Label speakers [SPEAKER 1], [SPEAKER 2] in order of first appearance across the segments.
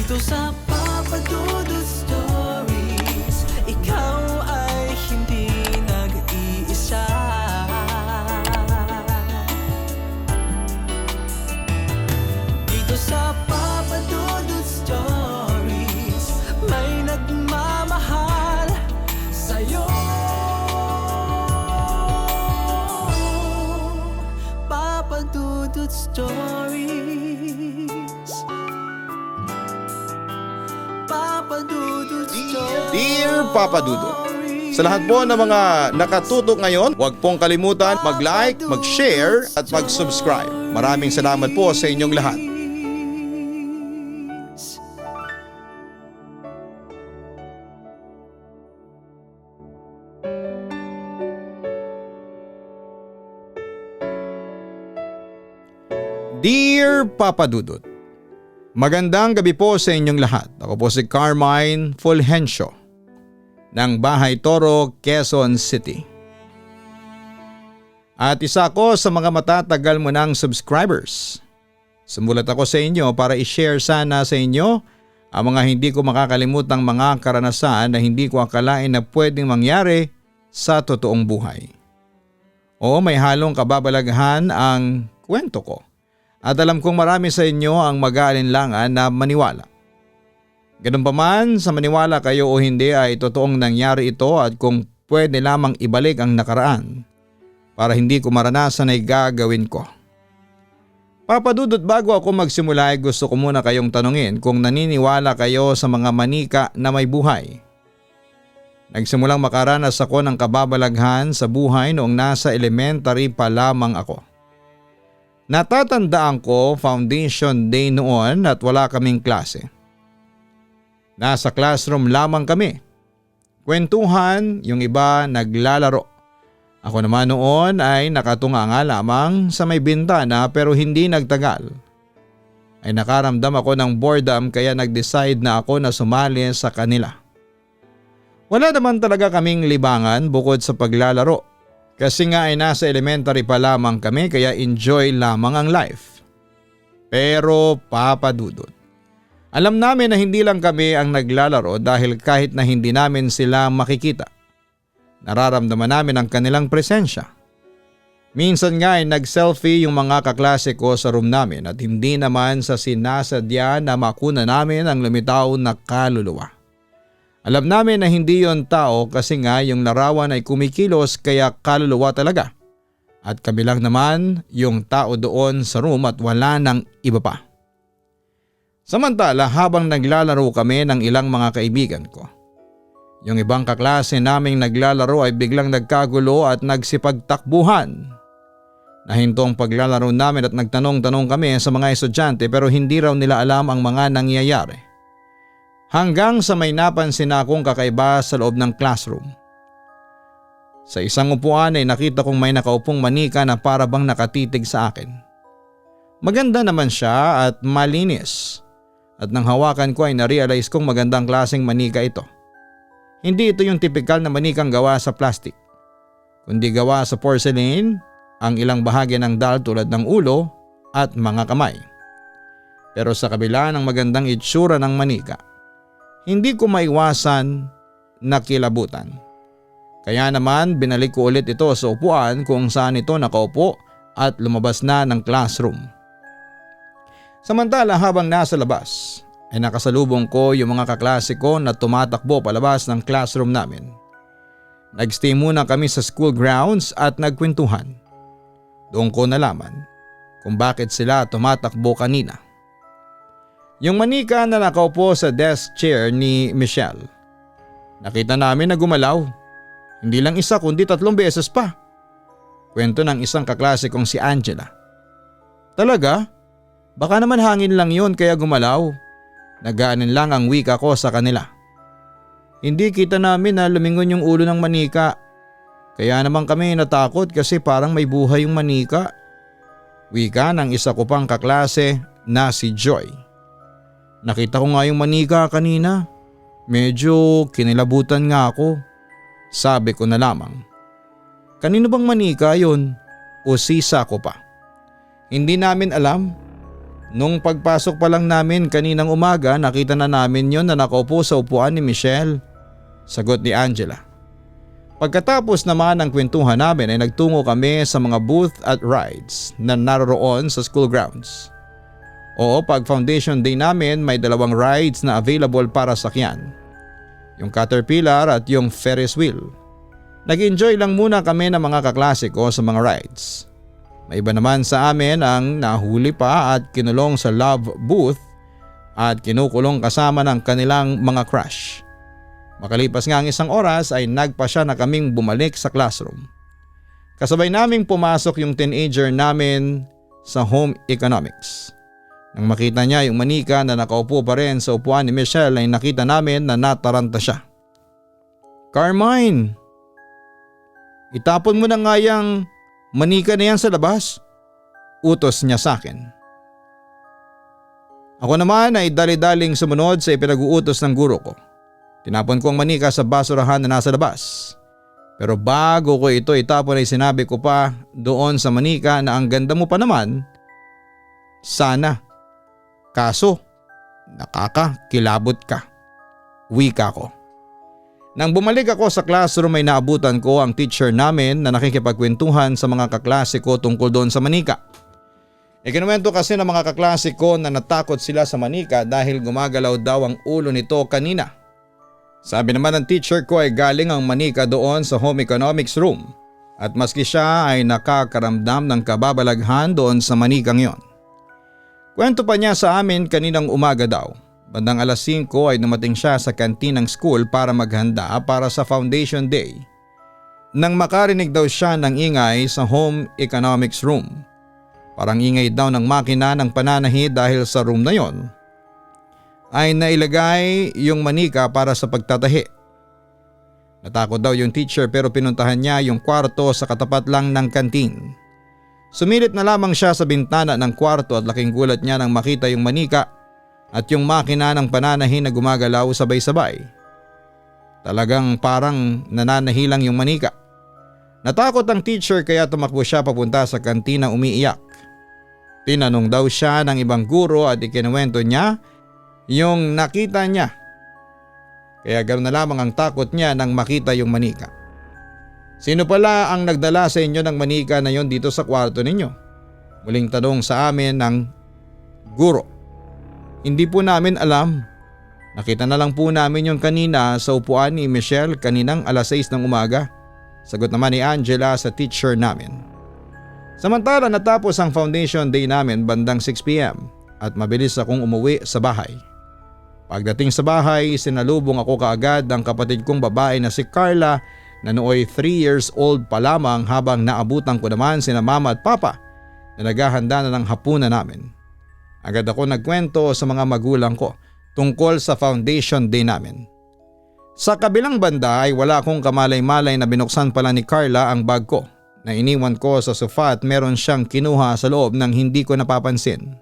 [SPEAKER 1] Dito sa Papa Dudut Stories, ikaw ay hindi nag-iisa. Dito sa Papa Dudut Stories, may nagmamahal sa'yo. Papa Dudut Stories, Papa Dudut Stories.
[SPEAKER 2] Dear Papa Dudut, sa lahat po ng mga nakatutok ngayon, huwag pong kalimutan mag-like, mag-share at mag-subscribe. Maraming salamat po sa inyong lahat. Dear Papa Dudut, magandang gabi po sa inyong lahat. Ako po si Carmine Fulgencio ng Bahay Toro, Quezon City. At isa ko sa mga matatagal mo ng subscribers. Sumulat ako sa inyo para i-share sana sa inyo ang mga hindi ko makakalimutang mga karanasan na hindi ko akalain na pwedeng mangyari sa totoong buhay. O may halong kababalaghan ang kwento ko. At alam kong marami sa inyo ang mag-aalinlangan na maniwala. Ganun pa man, sa maniwala kayo o hindi ay totoong nangyari ito at kung pwede lamang ibalik ang nakaraan para hindi ko maranasan ay gagawin ko. Papa Dudut, bago ako magsimula ay gusto ko muna kayong tanungin kung naniniwala kayo sa mga manika na may buhay. Nagsimulang makaranas ako ng kababalaghan sa buhay noong nasa elementary pa lamang ako. Natatandaan ko foundation day noon at wala kaming klase. Nasa classroom lamang kami. Kwentuhan, yung iba naglalaro. Ako naman noon ay nakatunganga lamang sa may bintana pero hindi nagtagal. Ay nakaramdam ako ng boredom kaya nag-decide na ako na sumali sa kanila. Wala naman talaga kaming libangan bukod sa paglalaro. Kasi nga ay nasa elementary pa lamang kami kaya enjoy lamang ang life. Pero Papa Dudut, alam namin na hindi lang kami ang naglalaro dahil kahit na hindi namin sila makikita, nararamdaman namin ang kanilang presensya. Minsan nga ay nag-selfie yung mga kaklase ko sa room namin at hindi naman sa sinasadya na makuna namin ang lumitaw na kaluluwa. Alam namin na hindi yon tao kasi nga yung larawan ay kumikilos kaya kaluluwa talaga. At kami lang naman yung tao doon sa room at wala nang iba pa. Samantala habang naglalaro kami ng ilang mga kaibigan ko, yung ibang kaklase naming naglalaro ay biglang nagkagulo at nagsipagtakbuhan. Nahinto ang paglalaro namin at nagtanong-tanong kami sa mga estudyante pero hindi raw nila alam ang mga nangyayari. Hanggang sa may napansin akong kakaiba sa loob ng classroom. Sa isang upuan ay nakita kong may nakaupong manika na para bang nakatitig sa akin. Maganda naman siya at malinis. At nang hawakan ko ay narealize kong magandang klaseng manika ito. Hindi ito yung tipikal na manikang gawa sa plastic, kundi gawa sa porcelain, ang ilang bahagi ng dal tulad ng ulo at mga kamay. Pero sa kabila ng magandang itsura ng manika, hindi ko maiwasan na kilabutan. Kaya naman binalik ko ulit ito sa upuan kung saan ito nakaupo at lumabas na ng classroom. Samantala habang nasa labas ay nakasalubong ko yung mga kaklase ko na tumatakbo palabas ng classroom namin. Nagstay muna kami sa school grounds at nagkwentuhan. Doon ko nalaman kung bakit sila tumatakbo kanina. Yung manika na nakaupo sa desk chair ni Michelle. Nakita namin na gumalaw. Hindi lang isa kundi 3 beses pa. Kwento ng isang kaklase kong si Angela. Talaga? Baka naman hangin lang yun kaya gumalaw. Nagaanin lang ang wika ko sa kanila. Hindi kita namin na lumingon yung ulo ng manika. Kaya naman kami natakot kasi parang may buhay yung manika. Wika ng isa ko pang kaklase na si Joy. Nakita ko nga yung manika kanina. Medyo kinilabutan nga ako. Sabi ko na lamang. Kanino bang manika yon? O sisa ko pa? Hindi namin alam. Nung pagpasok pa lang namin kaninang umaga, nakita na namin yon na nakaupo sa upuan ni Michelle. Sagot ni Angela. Pagkatapos naman ng kwentuhan namin ay nagtungo kami sa mga booth at rides na naroroon sa school grounds. Oo, pag foundation day namin may 2 rides na available para sakyan. Yung Caterpillar at yung Ferris wheel. Nag-enjoy lang muna kami ng mga kaklase ko sa mga rides. May iba naman sa amin ang nahuli pa at kinulong sa love booth at kinukulong kasama ng kanilang mga crush. Makalipas nga ang 1 oras ay nagpasya na kaming bumalik sa classroom. Kasabay naming pumasok yung teenager namin sa home economics. Nang makita niya yung manika na nakaupo pa rin sa upuan ni Michelle ay nakita namin na nataranta siya. "Carmine, itapon mo na nga yung manika na yan sa labas," utos niya sa akin. Ako naman ay dali-daling sumunod sa ipinag-uutos ng guro ko. Tinapon ko ang manika sa basurahan na nasa labas. Pero bago ko ito itapon ay sinabi ko pa doon sa manika na ang ganda mo pa naman. Sana. Kaso, nakakakilabot ka. Wika ko. Nang bumalik ako sa classroom ay naabutan ko ang teacher namin na nakikipagkwentuhan sa mga kaklase ko tungkol doon sa manika. Ikinuwento kasi ng mga kaklase ko na natakot sila sa manika dahil gumagalaw daw ang ulo nito kanina. Sabi naman ng teacher ko ay galing ang manika doon sa home economics room at maski siya ay nakakaramdam ng kababalaghan doon sa manikang yon. Kwento pa niya sa amin kaninang umaga daw. Bandang alas 5 ay dumating siya sa kantin ng school para maghanda para sa foundation day. Nang makarinig daw siya ng ingay sa home economics room. Parang ingay daw ng makina ng pananahi dahil sa room na yon ay nailagay yung manika para sa pagtatahi. Natakot daw yung teacher pero pinuntahan niya yung kwarto sa katapat lang ng kantin. Sumilip na lamang siya sa bintana ng kwarto at laking gulat niya nang makita yung manika at yung makina ng pananahi na gumagalaw sabay-sabay. Talagang parang nananahi lang yung manika. Natakot ang teacher kaya tumakbo siya papunta sa kantina umiiyak. Tinanong daw siya ng ibang guro at ikinuwento niya yung nakita niya. Kaya ganoon na lamang ang takot niya nang makita yung manika. "Sino pala ang nagdala sa inyo ng manika na yon dito sa kwarto ninyo?" Muling tanong sa amin ng guro. "Hindi po namin alam. Nakita na lang po namin yung kanina sa upuan ni Michelle kaninang alas 6 ng umaga." Sagot naman ni Angela sa teacher namin. Samantala natapos ang foundation day namin bandang 6 p.m. at mabilis akong umuwi sa bahay. Pagdating sa bahay, sinalubong ako kaagad ang kapatid kong babae na si Carla na nooy 3 years old pa lamang habang naabutan ko naman sina mama at papa na naghahanda na ng hapunan namin. Agad ako nagkwento sa mga magulang ko tungkol sa foundation day namin. Sa kabilang banda ay wala akong kamalay-malay na binuksan pala ni Carla ang bag ko na iniwan ko sa sofa at meron siyang kinuha sa loob nang hindi ko napapansin.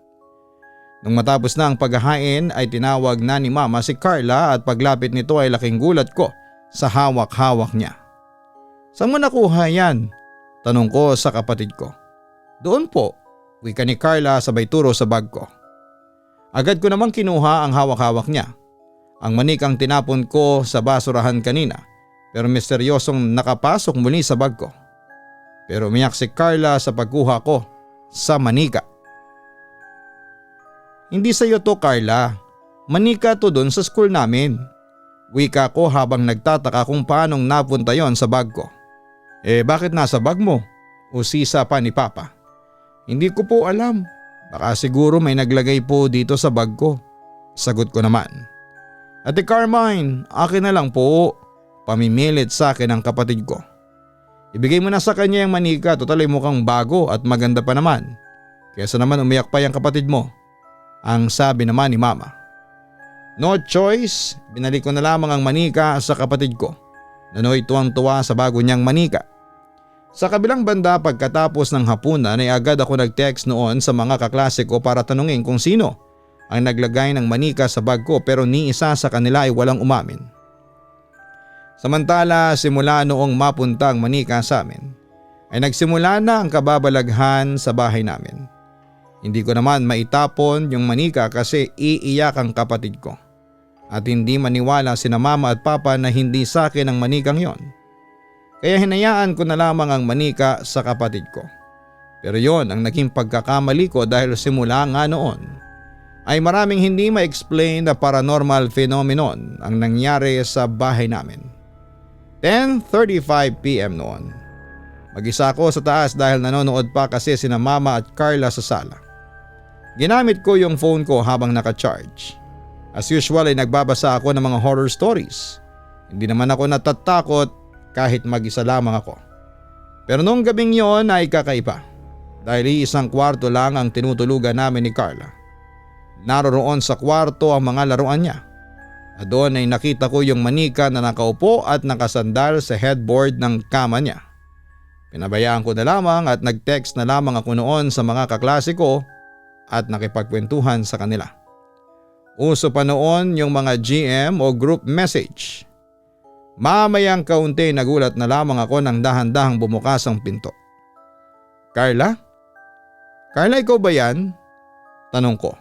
[SPEAKER 2] Nung matapos na ang paghahain ay tinawag na ni mama si Carla at paglapit nito ay laking gulat ko sa hawak-hawak niya. "Saan mo nakuha yan?" tanong ko sa kapatid ko. "Doon po," wika ni Carla sabay turo sa bag ko. Agad ko namang kinuha ang hawak-hawak niya. Ang manikang tinapon ko sa basurahan kanina pero misteryosong nakapasok muli sa bag ko. Pero umiyak si Carla sa pagkuha ko sa manika. "Hindi sa iyo to, Carla. Manika to dun sa school namin." Wika ko habang nagtataka kung paanong napunta yon sa bag ko. Bakit nasa bag mo?" usisa pa ni Papa. "Hindi ko po alam. Baka siguro may naglagay po dito sa bag ko." Sagot ko naman. "Ate Carmine, akin na lang po." Pamimilit sa akin ang kapatid ko. "Ibigay mo na sa kanya yung manika, total ay mukhang bago at maganda pa naman. Kaysa naman umiyak pa yung kapatid mo." Ang sabi naman ni mama. No choice, binalik ko na lamang ang manika sa kapatid ko. Nanoy tuwang-tuwa sa bago niyang manika. Sa kabilang banda pagkatapos ng hapunan ay agad ako nag-text noon sa mga kaklase ko para tanungin kung sino ang naglagay ng manika sa bag ko pero ni isa sa kanila ay walang umamin. Samantala simula noong mapunta ang manika sa amin ay nagsimula na ang kababalaghan sa bahay namin. Hindi ko naman maitapon yung manika kasi iiyak ang kapatid ko. At hindi maniwala sina mama at papa na hindi sa akin ang manikang yon. Kaya hinayaan ko na lamang ang manika sa kapatid ko. Pero yon ang naging pagkakamali ko dahil simula nga noon ay maraming hindi ma-explain na paranormal phenomenon ang nangyari sa bahay namin. 10:35 PM noon. Mag-isa ako sa taas dahil nanonood pa kasi sina mama at Carla sa sala. Ginamit ko yung phone ko habang naka-charge. As usual ay nagbabasa ako ng mga horror stories. Hindi naman ako natatakot kahit mag-isa lamang ako. Pero noong gabing yon ay kakaiba dahil isang kwarto lang ang tinutulugan namin ni Carla. Naroroon sa kwarto ang mga laruan niya. At doon ay nakita ko yung manika na nakaupo at nakasandal sa headboard ng kama niya. Pinabayaan ko na lamang at nag-text na lamang ako noon sa mga kaklase ko at nakipagkwentuhan sa kanila. Uso pa noon yung mga GM o group message. Mamayang kaunti nagulat na lamang ako nang dahan-dahang bumukas ang pinto. Carla? Carla, ikaw ba yan? Tanong ko.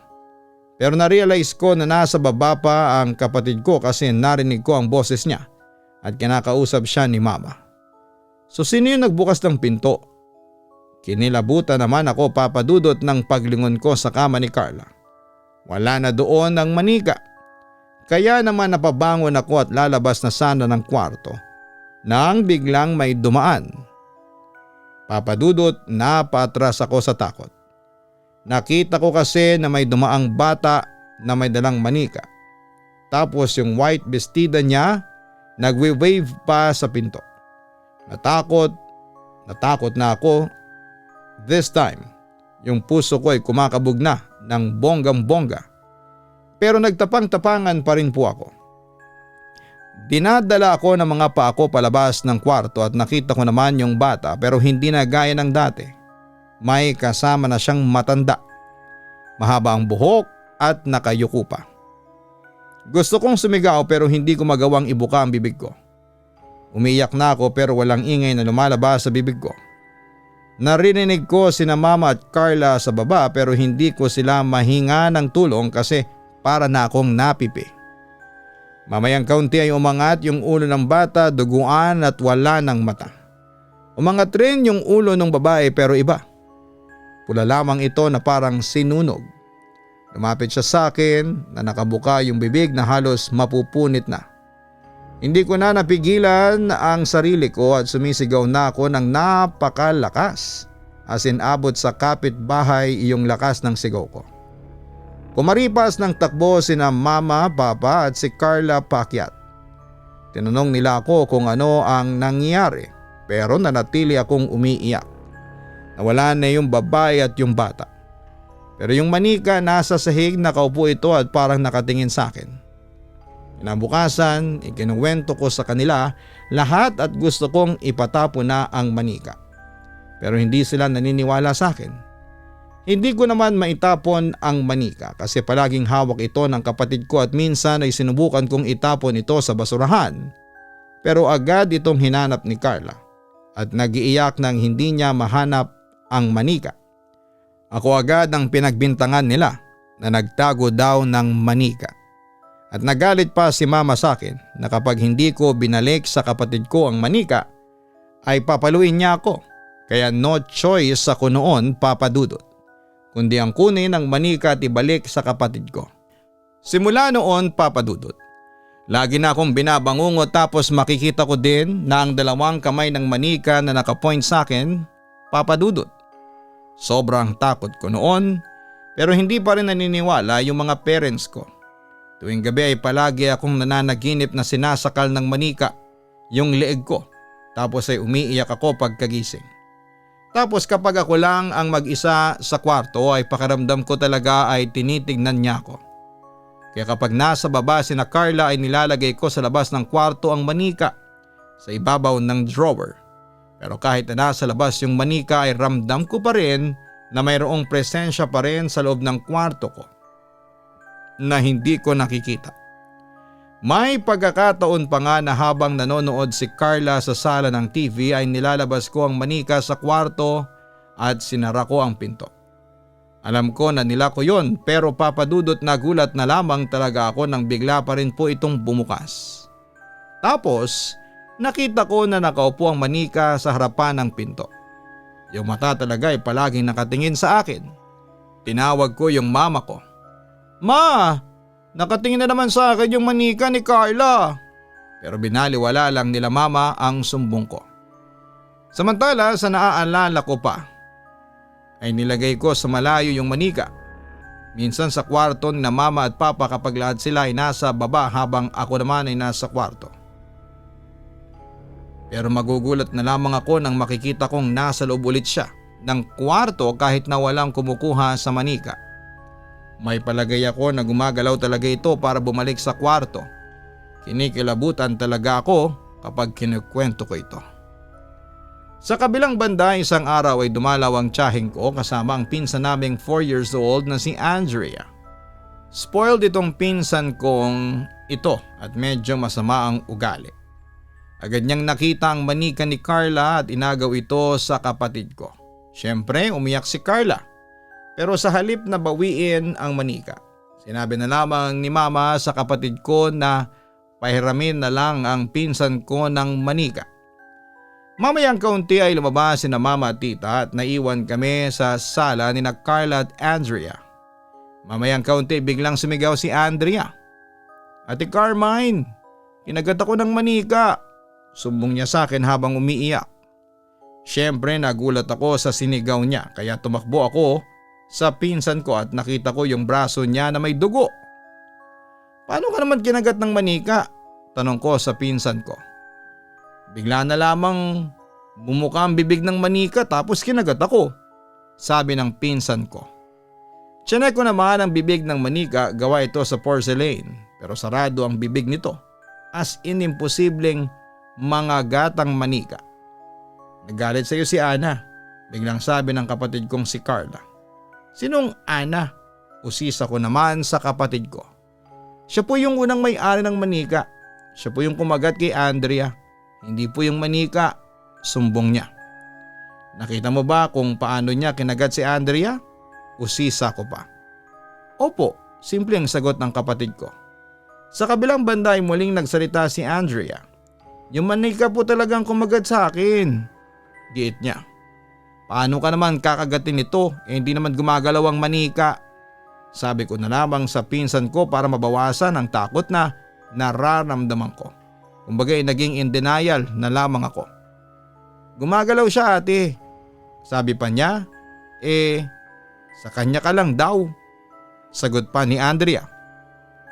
[SPEAKER 2] Pero na-realize ko na nasa baba pa ang kapatid ko kasi narinig ko ang boses niya at kinakausap siya ni mama. So sino yung nagbukas ng pinto? Kinilabutan naman ako, Papa Dudut, ng paglingon ko sa kama ni Carla. Wala na doon ang manika. Kaya naman napabangon ako at lalabas na sana ng kwarto nang biglang may dumaan. Papa Dudut, napatras ako sa takot. Nakita ko kasi na may dumaang bata na may dalang manika. Tapos yung white bestida niya nagwe-wave pa sa pinto. Natakot na ako. This time, yung puso ko ay kumakabog na ng bonggang-bongga. Pero nagtapang-tapangan pa rin po ako. Dinadala ako ng mga paa ko palabas ng kwarto at nakita ko naman yung bata pero hindi na gaya ng dati. May kasama na siyang matanda. Mahaba ang buhok at nakayuko pa. Gusto kong sumigaw pero hindi ko magawang ibuka ang bibig ko. Umiyak na ako pero walang ingay na lumalabas sa bibig ko. Narinig ko sina mama at Carla sa baba pero hindi ko sila mahinga ng tulong kasi para na akong napipi. Mamayang kaunti ay umangat yung ulo ng bata, duguan at wala ng mata. Umangat rin yung ulo ng babae pero iba. Pula lamang ito na parang sinunog. Lumapit siya sa akin na nakabuka yung bibig na halos mapupunit na. Hindi ko na napigilan ang sarili ko at sumisigaw na ako ng napakalakas. As in abot sa kapitbahay yung lakas ng sigaw ko. Kumaripas ng takbo sina mama, papa at si Carla paakyat. Tinanong nila ako kung ano ang nangyari pero nanatili akong umiiyak. Nawala na yung babae at yung bata. Pero yung manika nasa sahig, nakaupo ito at parang nakatingin sa akin. Kinabukasan, ikinuwento ko sa kanila lahat at gusto kong ipatapon na ang manika. Pero hindi sila naniniwala sa akin. Hindi ko naman maitapon ang manika kasi palaging hawak ito ng kapatid ko at minsan ay sinubukan kong itapon ito sa basurahan. Pero agad itong hinanap ni Carla at nag-iiyak nang hindi niya mahanap ang manika. Ako agad ang pinagbintangan nila na nagtago daw ng manika. At nagalit pa si mama sa akin na kapag hindi ko binalik sa kapatid ko ang manika ay papaluin niya ako. Kaya no choice ako noon, Papa Dudut, kundi ang kunin ang manika at ibalik sa kapatid ko. Simula noon, Papa Dudut, lagi na akong binabangungot tapos makikita ko din na ang dalawang kamay ng manika na nakapoint sa akin, Papa Dudut. Sobrang takot ko noon pero hindi pa rin naniniwala yung mga parents ko. Tuwing gabi ay palagi akong nananaginip na sinasakal ng manika yung leeg ko tapos ay umiiyak ako pagkagising. Tapos kapag ako lang ang mag-isa sa kwarto ay pakiramdam ko talaga ay tinitignan niya ako. Kaya kapag nasa baba sina Carla ay nilalagay ko sa labas ng kwarto ang manika sa ibabaw ng drawer. Pero kahit na nasa labas yung manika ay ramdam ko pa rin na mayroong presensya pa rin sa loob ng kwarto ko na hindi ko nakikita. May pagkakataon pa nga na habang nanonood si Carla sa sala ng TV ay nilalabas ko ang manika sa kwarto at sinara ko ang pinto. Alam ko na nila ko yon, pero Papa Dudut, nagulat na lamang talaga ako nang bigla pa rin po itong bumukas. Tapos nakita ko na nakaupo ang manika sa harapan ng pinto. Yung mata talaga ay palaging nakatingin sa akin. Tinawag ko yung mama ko. "Ma, nakatingin na naman sa akin yung manika ni Carla." Pero binaliwala lang nila mama ang sumbong ko. Samantala sa naaalala ko pa, ay nilagay ko sa malayo yung manika. Minsan sa kwarto na mama at papa kapag lahat sila ay nasa baba habang ako naman ay nasa kwarto. Pero magugulat na lamang ako nang makikita kong nasa loob ulit siya ng kwarto kahit na walang kumukuha sa manika. May palagay ako na gumagalaw talaga ito para bumalik sa kwarto. Kinikilabutan talaga ako kapag kinukwento ko ito. Sa kabilang banda, isang araw ay dumalaw ang tiyahing ko kasama ang pinsan naming 4 years old na si Andrea. Spoiled itong pinsan kong ito at medyo masama ang ugali. Agad niyang nakita ang manika ni Carla at inagaw ito sa kapatid ko. Siyempre umiyak si Carla, pero sa halip na bawiin ang manika, sinabi na lamang ni mama sa kapatid ko na pahiramin na lang ang pinsan ko ng manika. Mamayang kaunti ay lumabas si na mama at tita at naiwan kami sa sala ni na Carla at Andrea. Mamayang kaunti biglang sumigaw si Andrea. "Ate Carmine, kinagat ako ng manika," sumbong niya sa akin habang umiiyak. Siyempre nagulat ako sa sinigaw niya kaya tumakbo ako sa pinsan ko at nakita ko yung braso niya na may dugo. "Paano ka naman kinagat ng manika?" tanong ko sa pinsan ko. "Bigla na lamang bumuka ang bibig ng manika tapos kinagat ako," sabi ng pinsan ko. Tiyanek ko naman ang bibig ng manika, gawa ito sa porcelain pero sarado ang bibig nito, as in imposibleng mga gatang manika. "Nagalit sa iyo si Ana," biglang sabi ng kapatid kong si Carla. "Sinong Ana?" Usisa ko naman sa kapatid ko. "Siya po yung unang may-ari ng manika. Siya po yung kumagat kay Andrea. Hindi po yung manika," sumbong niya. "Nakita mo ba kung paano niya kinagat si Andrea?" Usisa ko pa. "Opo," simple ang sagot ng kapatid ko. Sa kabilang banda ay muling nagsalita si Andrea. "Yung manika po talagang kumagat sa akin," giit niya. "Paano ka naman kakagatin ito? Hindi naman gumagalaw ang manika," sabi ko na lamang sa pinsan ko para mabawasan ang takot na nararamdaman ko. Kumbaga naging in denial na lamang ako. "Gumagalaw siya ate," sabi pa niya. Sa kanya ka lang daw," sagot pa ni Andrea.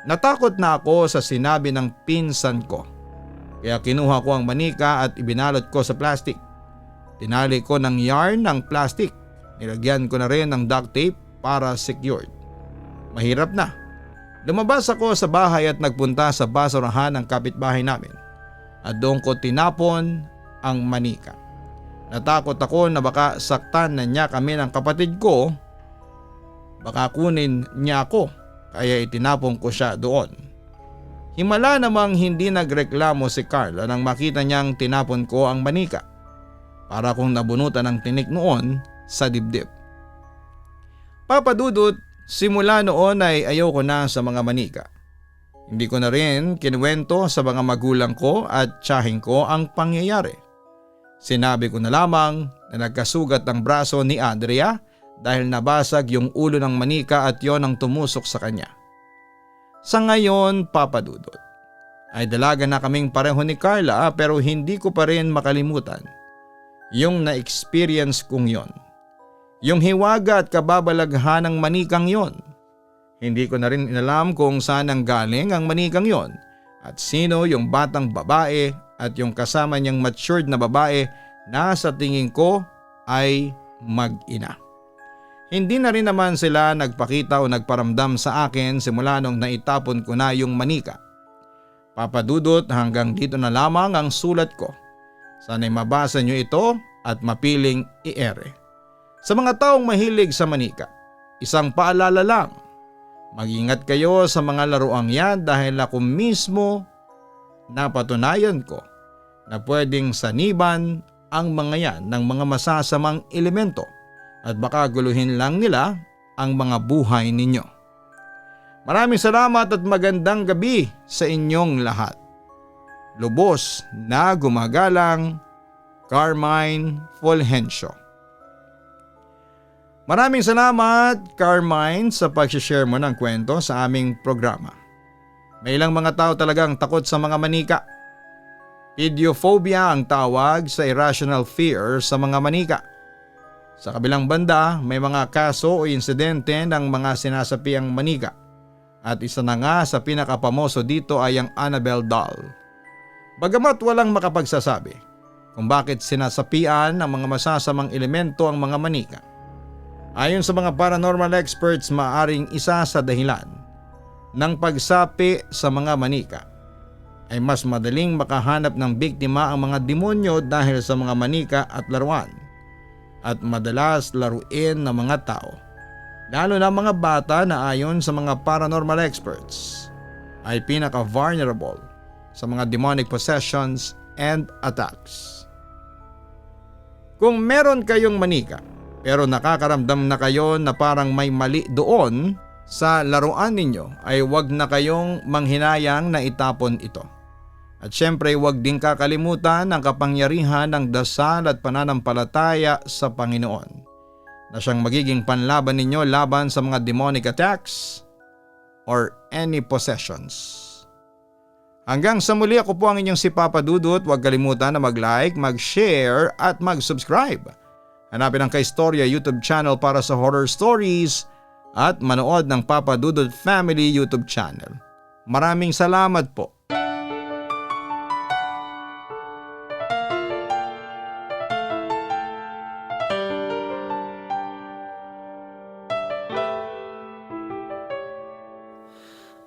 [SPEAKER 2] Natakot na ako sa sinabi ng pinsan ko. Kaya kinuha ko ang manika at ibinalot ko sa plastic. Tinali ko ng yarn ng plastic. Nilagyan ko na rin ng duct tape para secured. Mahirap na. Lumabas ako sa bahay at nagpunta sa basurahan ng kapitbahay namin. At doon ko tinapon ang manika. Natakot ako na baka saktan na niya kami ng kapatid ko. Baka kunin niya ako, kaya itinapon ko siya doon. Himala namang hindi nagreklamo si Carla nang makita niyang tinapon ko ang manika. Para kong nabunutan ng tinik noon sa dibdib. "Papa Dudut, simula noon ay ayoko na sa mga manika. Hindi ko na rin kinuwento sa mga magulang ko at tiyahing ko ang pangyayari. Sinabi ko na lamang na nagkasugat ang braso ni Andrea dahil nabasag yung ulo ng manika at yon ang tumusok sa kanya. Sa ngayon, Papa Dudut, ay dalaga na kaming pareho ni Carla pero hindi ko pa rin makalimutan yung na-experience kong yon. Yung hiwaga at kababalaghan ng manikang yon. Hindi ko na rin inalam kung saan ang galing ang manikang yon at sino yung batang babae at yung kasama niyang matured na babae na sa tingin ko ay mag-ina. Hindi na rin naman sila nagpakita o nagparamdam sa akin simula nung naitapon ko na yung manika. Papa Dudut, hanggang dito na lamang ang sulat ko. Sana'y mabasa nyo ito at mapiling i-ere. Sa mga taong mahilig sa manika, isang paalala lang. Mag-ingat kayo sa mga laruang yan dahil ako mismo napatunayan ko na pwedeng saniban ang mga yan ng mga masasamang elemento at baka guluhin lang nila ang mga buhay ninyo. Maraming salamat at magandang gabi sa inyong lahat. Lubos na gumagalang, Carmine Fulgencio. Maraming salamat, Carmine, sa pag-share mo ng kwento sa aming programa. May ilang mga tao talagang takot sa mga manika. Pediophobia ang tawag sa irrational fear sa mga manika. Sa kabilang banda, may mga kaso o insidente ng mga sinasapiang manika. At isa na nga sa pinakapamoso dito ay ang Annabelle doll. Bagamat walang makapagsasabi kung bakit sinasapian ng mga masasamang elemento ang mga manika. Ayon sa mga paranormal experts, maaring isa sa dahilan ng pagsapi sa mga manika ay mas madaling makahanap ng biktima ang mga demonyo dahil sa mga manika at laruan at madalas laruin ng mga tao, lalo na mga bata na ayon sa mga paranormal experts ay pinaka-vulnerable sa mga demonic possessions and attacks. Kung meron kayong manika pero nakakaramdam na kayo na parang may mali doon sa laruan ninyo, ay huwag na kayong manghinayang na itapon ito. At syempre huwag din kakalimutan ang kapangyarihan ng dasal at pananampalataya sa Panginoon na siyang magiging panlaban ninyo laban sa mga demonic attacks or any possessions. Hanggang sa muli, ako po ang inyong si Papa Dudut. Huwag kalimutan na mag-like, mag-share at mag-subscribe. Hanapin ang Kaistorya YouTube channel para sa horror stories at manood ng Papa Dudut Family YouTube channel. Maraming salamat po.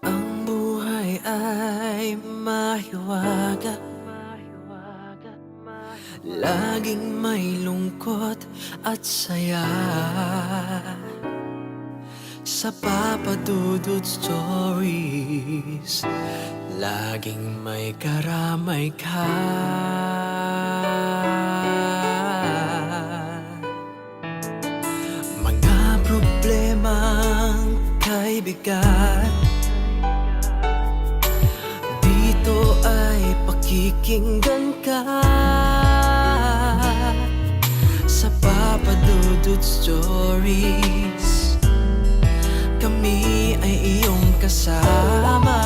[SPEAKER 1] Ang buhay ay mahiwaga, laging may lungkot at saya. Sa Papa Dudut Stories, laging may karamay ka. Mga problemang kay bigat, dito ay pakikinggan ka. Sa Papa Dudut Stories, kami ay iyong kasama.